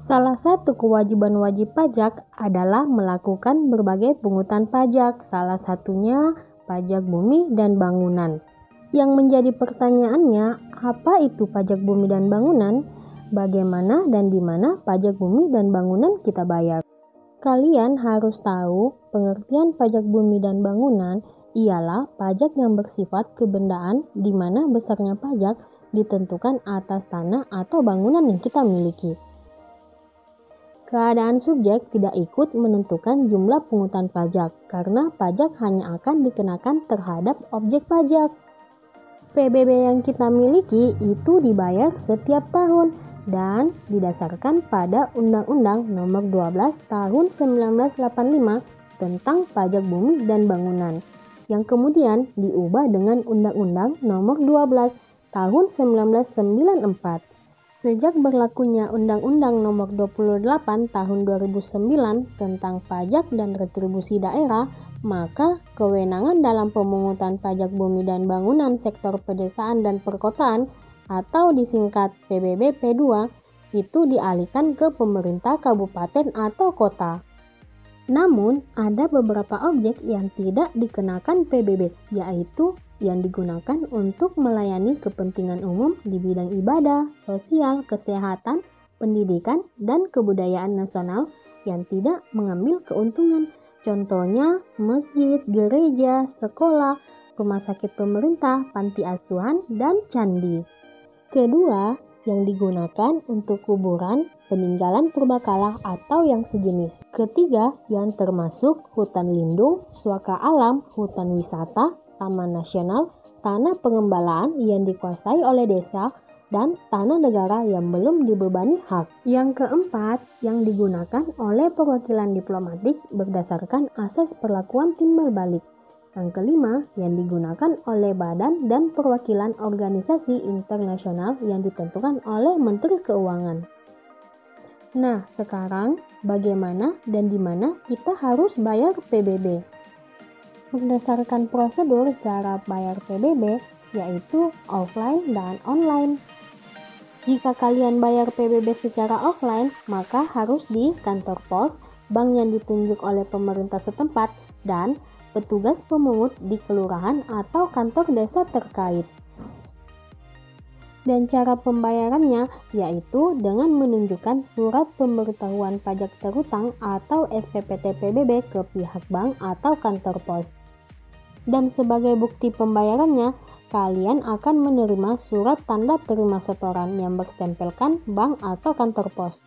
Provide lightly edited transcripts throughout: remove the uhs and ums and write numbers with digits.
Salah satu kewajiban wajib pajak adalah melakukan berbagai pungutan pajak, salah satunya pajak bumi dan bangunan. Yang menjadi pertanyaannya, apa itu pajak bumi dan bangunan? Bagaimana dan di mana pajak bumi dan bangunan kita bayar? Kalian harus tahu, pengertian pajak bumi dan bangunan ialah pajak yang bersifat kebendaan di mana besarnya pajak ditentukan atas tanah atau bangunan yang kita miliki. Keadaan subjek tidak ikut menentukan jumlah pungutan pajak karena pajak hanya akan dikenakan terhadap objek pajak. PBB yang kita miliki itu dibayar setiap tahun dan didasarkan pada Undang-Undang Nomor 12 Tahun 1985 tentang Pajak Bumi dan Bangunan, yang kemudian diubah dengan Undang-Undang Nomor 12 Tahun 1994. Sejak berlakunya Undang-Undang Nomor 28 Tahun 2009 tentang pajak dan retribusi daerah, maka kewenangan dalam pemungutan pajak bumi dan bangunan sektor pedesaan dan perkotaan atau disingkat PBB P2 itu dialihkan ke pemerintah kabupaten atau kota. Namun, ada beberapa objek yang tidak dikenakan PBB, yaitu yang digunakan untuk melayani kepentingan umum di bidang ibadah, sosial, kesehatan, pendidikan, dan kebudayaan nasional yang tidak mengambil keuntungan. Contohnya, masjid, gereja, sekolah, rumah sakit pemerintah, panti asuhan, dan candi. Kedua, yang digunakan untuk kuburan, peninggalan purbakala atau yang sejenis. Ketiga, yang termasuk hutan lindung, suaka alam, hutan wisata, taman nasional, tanah pengembalaan yang dikuasai oleh desa, dan tanah negara yang belum dibebani hak. Yang keempat, yang digunakan oleh perwakilan diplomatik berdasarkan asas perlakuan timbal balik. Yang kelima, yang digunakan oleh badan dan perwakilan organisasi internasional yang ditentukan oleh Menteri Keuangan. Nah, sekarang bagaimana dan di mana kita harus bayar PBB? Berdasarkan prosedur cara bayar PBB, yaitu offline dan online. Jika kalian bayar PBB secara offline, maka harus di kantor pos, bank yang ditunjuk oleh pemerintah setempat, dan petugas pemungut di kelurahan atau kantor desa terkait. Dan cara pembayarannya yaitu dengan menunjukkan surat pemberitahuan pajak terutang atau SPPT PBB ke pihak bank atau kantor pos. Dan sebagai bukti pembayarannya, kalian akan menerima surat tanda terima setoran yang berstempelkan bank atau kantor pos.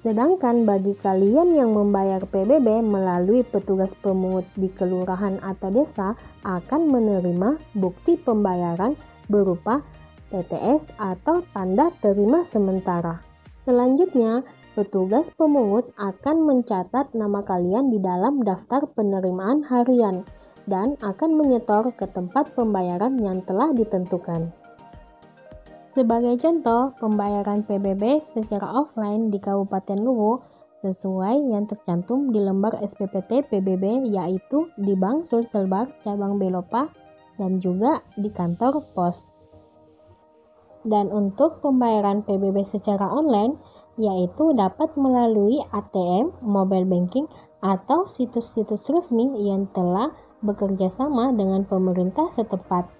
Sedangkan bagi kalian yang membayar PBB melalui petugas pemungut di kelurahan atau desa akan menerima bukti pembayaran berupa TTS atau tanda terima sementara. Selanjutnya, petugas pemungut akan mencatat nama kalian di dalam daftar penerimaan harian dan akan menyetor ke tempat pembayaran yang telah ditentukan. Sebagai contoh, pembayaran PBB secara offline di Kabupaten Luwu sesuai yang tercantum di lembar SPPT PBB yaitu di Bank Sulselbar Cabang Belopa dan juga di kantor pos. Dan untuk pembayaran PBB secara online yaitu dapat melalui ATM, mobile banking, atau situs-situs resmi yang telah bekerja sama dengan pemerintah setempat.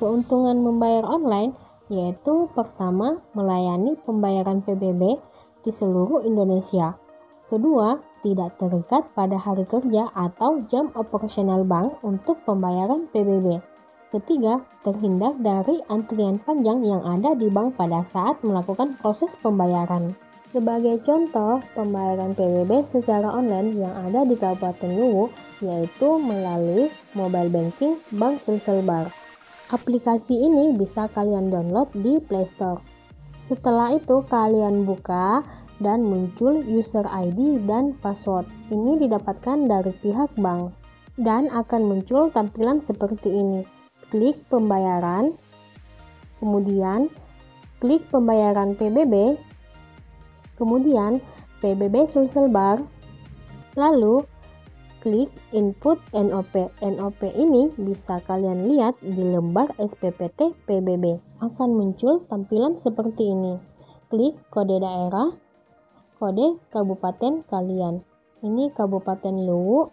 Keuntungan membayar online yaitu pertama, melayani pembayaran PBB di seluruh Indonesia. Kedua, tidak terikat pada hari kerja atau jam operasional bank untuk pembayaran PBB. Ketiga, terhindar dari antrian panjang yang ada di bank pada saat melakukan proses pembayaran. Sebagai contoh, pembayaran PBB secara online yang ada di Kabupaten Luwu yaitu melalui mobile banking Bank Sulselbar. Aplikasi ini bisa kalian download di Play Store. Setelah itu kalian buka dan muncul user ID dan password. Ini didapatkan dari pihak bank dan akan muncul tampilan seperti ini. Klik pembayaran, kemudian klik pembayaran PBB, kemudian PBB Sulselbar, lalu klik input NOP. NOP ini bisa kalian lihat di lembar SPPT PBB. Akan muncul tampilan seperti ini. Klik kode daerah, kode kabupaten kalian. Ini Kabupaten Luwu.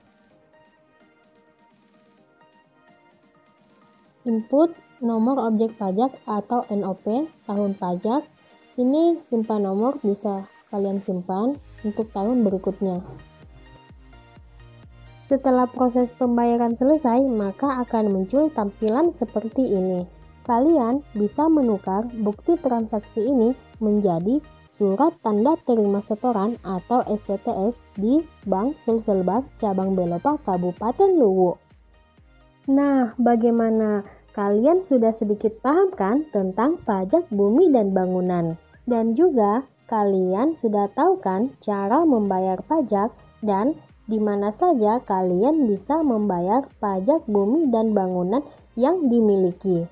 Input nomor objek pajak atau NOP tahun pajak. Ini simpan nomor bisa kalian simpan untuk tahun berikutnya. Setelah proses pembayaran selesai, maka akan muncul tampilan seperti ini. Kalian bisa menukar bukti transaksi ini menjadi Surat Tanda Terima Setoran atau STTS di Bank Sulselbar Cabang Belopa Kabupaten Luwu. Nah, bagaimana? Kalian sudah sedikit paham kan tentang pajak bumi dan bangunan? Dan juga kalian sudah tahu kan cara membayar pajak dan di mana saja kalian bisa membayar pajak bumi dan bangunan yang dimiliki.